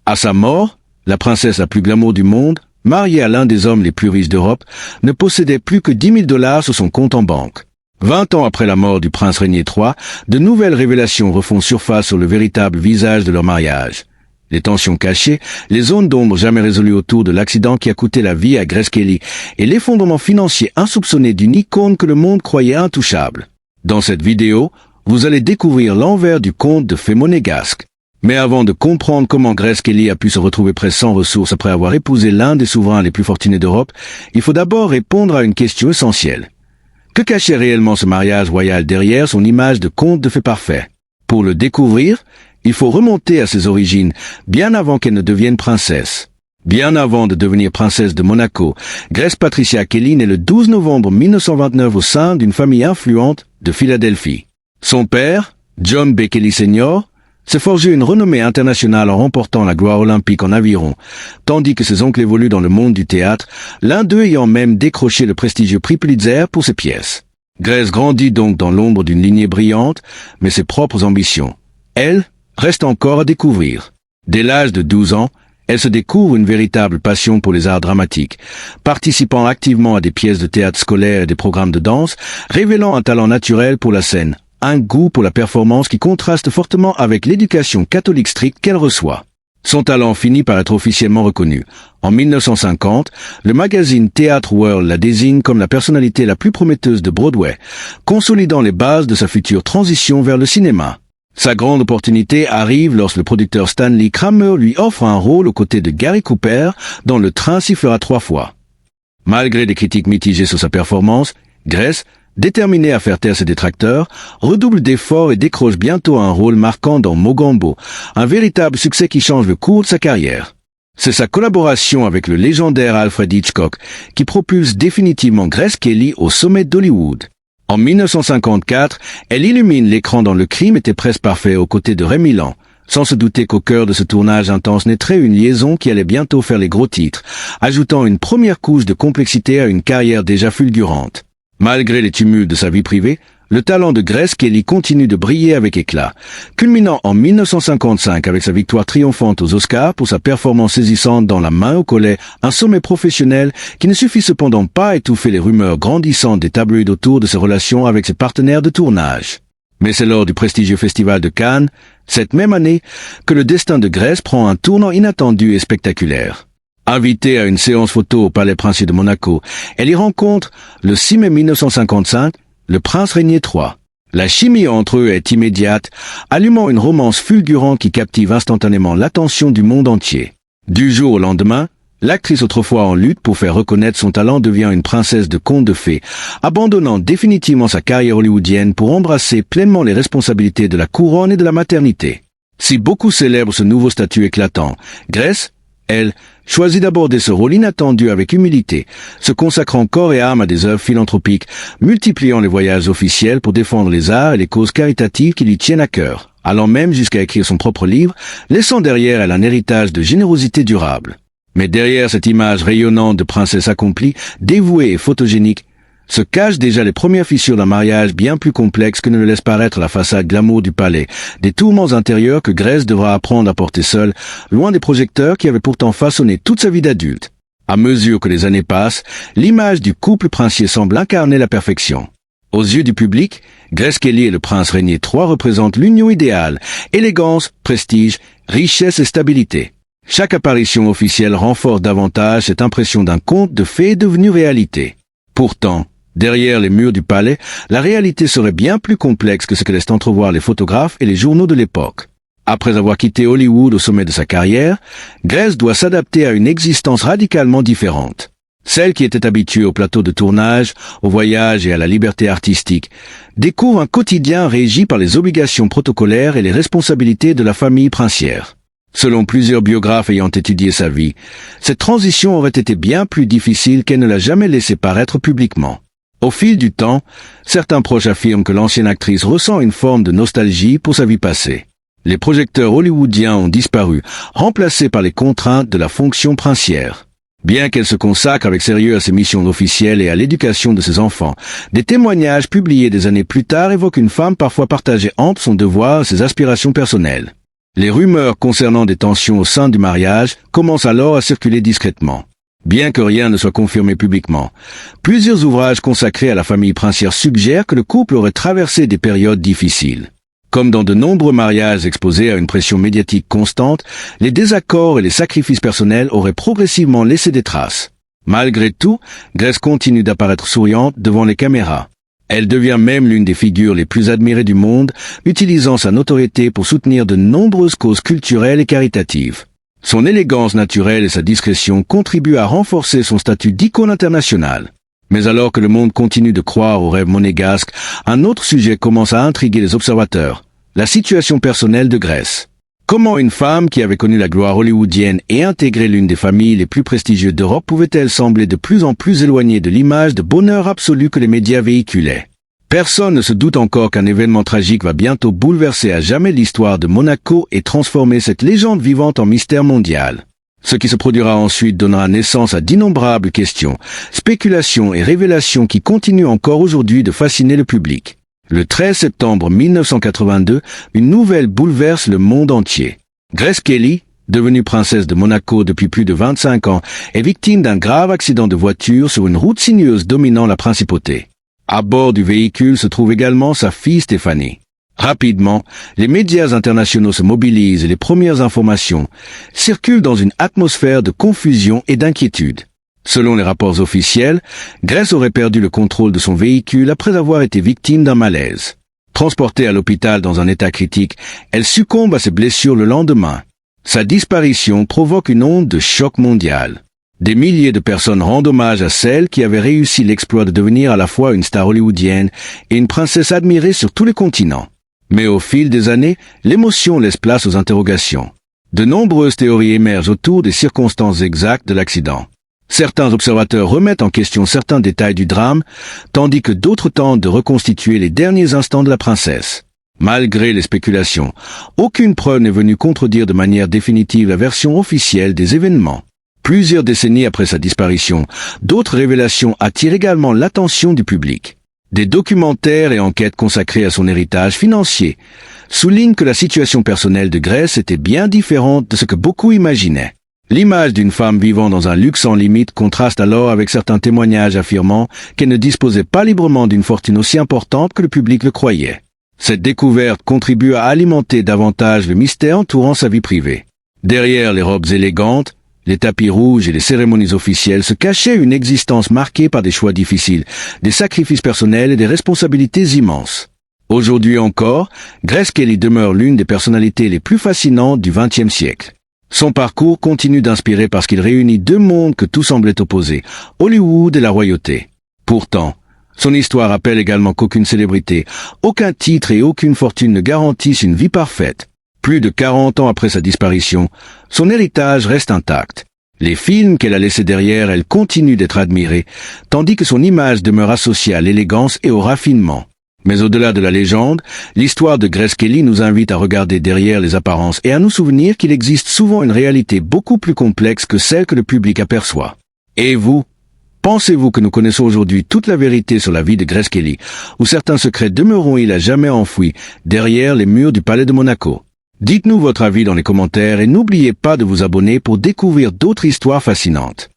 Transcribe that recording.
À sa mort, la princesse la plus glamour du monde, mariée à l'un des hommes les plus riches d'Europe, ne possédait plus que 10 000 $ sur son compte en banque. 20 ans après la mort du prince Régnier III, de nouvelles révélations refont surface sur le véritable visage de leur mariage. Les tensions cachées, les zones d'ombre jamais résolues autour de l'accident qui a coûté la vie à Grace Kelly et l'effondrement financier insoupçonné d'une icône que le monde croyait intouchable. Dans cette vidéo, vous allez découvrir l'envers du conte de fées monégasques. Mais avant de comprendre comment Grace Kelly a pu se retrouver presque sans ressources après avoir épousé l'un des souverains les plus fortunés d'Europe, il faut d'abord répondre à une question essentielle. Que cachait réellement ce mariage royal derrière son image de conte de fées parfait? Pour le découvrir, il faut remonter à ses origines, bien avant qu'elle ne devienne princesse. Bien avant de devenir princesse de Monaco, Grace Patricia Kelly naît le 12 novembre 1929 au sein d'une famille influente de Philadelphie. Son père, John B. Kelly Sr., s'est forgé une renommée internationale en remportant la gloire olympique en aviron, tandis que ses oncles évoluent dans le monde du théâtre, l'un d'eux ayant même décroché le prestigieux prix Pulitzer pour ses pièces. Grace grandit donc dans l'ombre d'une lignée brillante, mais ses propres ambitions, elle, reste encore à découvrir. Dès l'âge de 12 ans, elle se découvre une véritable passion pour les arts dramatiques, participant activement à des pièces de théâtre scolaires et des programmes de danse, révélant un talent naturel pour la scène, un goût pour la performance qui contraste fortement avec l'éducation catholique stricte qu'elle reçoit. Son talent finit par être officiellement reconnu. En 1950, le magazine Theatre World la désigne comme la personnalité la plus prometteuse de Broadway, consolidant les bases de sa future transition vers le cinéma. Sa grande opportunité arrive lorsque le producteur Stanley Kramer lui offre un rôle aux côtés de Gary Cooper dans Le train sifflera 3 fois. Malgré des critiques mitigées sur sa performance, Grace, déterminée à faire taire ses détracteurs, redouble d'efforts et décroche bientôt un rôle marquant dans Mogambo, un véritable succès qui change le cours de sa carrière. C'est sa collaboration avec le légendaire Alfred Hitchcock qui propulse définitivement Grace Kelly au sommet d'Hollywood. En 1954, elle illumine l'écran dans Le crime était presque parfait aux côtés de Ray Milland, sans se douter qu'au cœur de ce tournage intense naîtrait une liaison qui allait bientôt faire les gros titres, ajoutant une première couche de complexité à une carrière déjà fulgurante. Malgré les tumultes de sa vie privée, le talent de Grace Kelly continue de briller avec éclat, culminant en 1955 avec sa victoire triomphante aux Oscars pour sa performance saisissante dans La main au collet, un sommet professionnel qui ne suffit cependant pas à étouffer les rumeurs grandissantes des tabloïds autour de ses relations avec ses partenaires de tournage. Mais c'est lors du prestigieux festival de Cannes, cette même année, que le destin de Grace prend un tournant inattendu et spectaculaire. Invitée à une séance photo au Palais Princier de Monaco, elle y rencontre, le 6 mai 1955, le prince Régnier III. La chimie entre eux est immédiate, allumant une romance fulgurante qui captive instantanément l'attention du monde entier. Du jour au lendemain, l'actrice autrefois en lutte pour faire reconnaître son talent devient une princesse de conte de fées, abandonnant définitivement sa carrière hollywoodienne pour embrasser pleinement les responsabilités de la couronne et de la maternité. Si beaucoup célèbrent ce nouveau statut éclatant, Grace, elle, choisit d'aborder ce rôle inattendu avec humilité, se consacrant corps et âme à des œuvres philanthropiques, multipliant les voyages officiels pour défendre les arts et les causes caritatives qui lui tiennent à cœur, allant même jusqu'à écrire son propre livre, laissant derrière elle un héritage de générosité durable. Mais derrière cette image rayonnante de princesse accomplie, dévouée et photogénique, se cachent déjà les premières fissures d'un mariage bien plus complexe que ne le laisse paraître la façade glamour du palais, des tourments intérieurs que Grace devra apprendre à porter seule, loin des projecteurs qui avaient pourtant façonné toute sa vie d'adulte. À mesure que les années passent, l'image du couple princier semble incarner la perfection. Aux yeux du public, Grace Kelly et le prince Régnier III représentent l'union idéale, élégance, prestige, richesse et stabilité. Chaque apparition officielle renforce davantage cette impression d'un conte de fées devenu réalité. Pourtant, derrière les murs du palais, la réalité serait bien plus complexe que ce que laissent entrevoir les photographes et les journaux de l'époque. Après avoir quitté Hollywood au sommet de sa carrière, Grace doit s'adapter à une existence radicalement différente. Celle qui était habituée au plateau de tournage, au voyage et à la liberté artistique, découvre un quotidien régi par les obligations protocolaires et les responsabilités de la famille princière. Selon plusieurs biographes ayant étudié sa vie, cette transition aurait été bien plus difficile qu'elle ne l'a jamais laissé paraître publiquement. Au fil du temps, certains proches affirment que l'ancienne actrice ressent une forme de nostalgie pour sa vie passée. Les projecteurs hollywoodiens ont disparu, remplacés par les contraintes de la fonction princière. Bien qu'elle se consacre avec sérieux à ses missions officielles et à l'éducation de ses enfants, des témoignages publiés des années plus tard évoquent une femme parfois partagée entre son devoir et ses aspirations personnelles. Les rumeurs concernant des tensions au sein du mariage commencent alors à circuler discrètement. Bien que rien ne soit confirmé publiquement, plusieurs ouvrages consacrés à la famille princière suggèrent que le couple aurait traversé des périodes difficiles. Comme dans de nombreux mariages exposés à une pression médiatique constante, les désaccords et les sacrifices personnels auraient progressivement laissé des traces. Malgré tout, Grace continue d'apparaître souriante devant les caméras. Elle devient même l'une des figures les plus admirées du monde, utilisant sa notoriété pour soutenir de nombreuses causes culturelles et caritatives. Son élégance naturelle et sa discrétion contribuent à renforcer son statut d'icône internationale. Mais alors que le monde continue de croire au rêve monégasque, un autre sujet commence à intriguer les observateurs, la situation personnelle de Grace. Comment une femme qui avait connu la gloire hollywoodienne et intégré l'une des familles les plus prestigieuses d'Europe pouvait-elle sembler de plus en plus éloignée de l'image de bonheur absolu que les médias véhiculaient? Personne ne se doute encore qu'un événement tragique va bientôt bouleverser à jamais l'histoire de Monaco et transformer cette légende vivante en mystère mondial. Ce qui se produira ensuite donnera naissance à d'innombrables questions, spéculations et révélations qui continuent encore aujourd'hui de fasciner le public. Le 13 septembre 1982, une nouvelle bouleverse le monde entier. Grace Kelly, devenue princesse de Monaco depuis plus de 25 ans, est victime d'un grave accident de voiture sur une route sinueuse dominant la principauté. À bord du véhicule se trouve également sa fille Stéphanie. Rapidement, les médias internationaux se mobilisent et les premières informations circulent dans une atmosphère de confusion et d'inquiétude. Selon les rapports officiels, Grace aurait perdu le contrôle de son véhicule après avoir été victime d'un malaise. Transportée à l'hôpital dans un état critique, elle succombe à ses blessures le lendemain. Sa disparition provoque une onde de choc mondial. Des milliers de personnes rendent hommage à celle qui avait réussi l'exploit de devenir à la fois une star hollywoodienne et une princesse admirée sur tous les continents. Mais au fil des années, l'émotion laisse place aux interrogations. De nombreuses théories émergent autour des circonstances exactes de l'accident. Certains observateurs remettent en question certains détails du drame, tandis que d'autres tentent de reconstituer les derniers instants de la princesse. Malgré les spéculations, aucune preuve n'est venue contredire de manière définitive la version officielle des événements. Plusieurs décennies après sa disparition, d'autres révélations attirent également l'attention du public. Des documentaires et enquêtes consacrés à son héritage financier soulignent que la situation personnelle de Grace était bien différente de ce que beaucoup imaginaient. L'image d'une femme vivant dans un luxe sans limite contraste alors avec certains témoignages affirmant qu'elle ne disposait pas librement d'une fortune aussi importante que le public le croyait. Cette découverte contribue à alimenter davantage le mystère entourant sa vie privée. Derrière les robes élégantes, les tapis rouges et les cérémonies officielles se cachait une existence marquée par des choix difficiles, des sacrifices personnels et des responsabilités immenses. Aujourd'hui encore, Grace Kelly demeure l'une des personnalités les plus fascinantes du XXe siècle. Son parcours continue d'inspirer parce qu'il réunit deux mondes que tout semblait opposer, Hollywood et la royauté. Pourtant, son histoire rappelle également qu'aucune célébrité, aucun titre et aucune fortune ne garantissent une vie parfaite. Plus de 40 ans après sa disparition, son héritage reste intact. Les films qu'elle a laissés derrière elle continuent d'être admirés, tandis que son image demeure associée à l'élégance et au raffinement. Mais au-delà de la légende, l'histoire de Grace Kelly nous invite à regarder derrière les apparences et à nous souvenir qu'il existe souvent une réalité beaucoup plus complexe que celle que le public aperçoit. Et vous, pensez-vous que nous connaissons aujourd'hui toute la vérité sur la vie de Grace Kelly, ou certains secrets demeureront-ils à jamais enfouis derrière les murs du palais de Monaco? Dites-nous votre avis dans les commentaires et n'oubliez pas de vous abonner pour découvrir d'autres histoires fascinantes.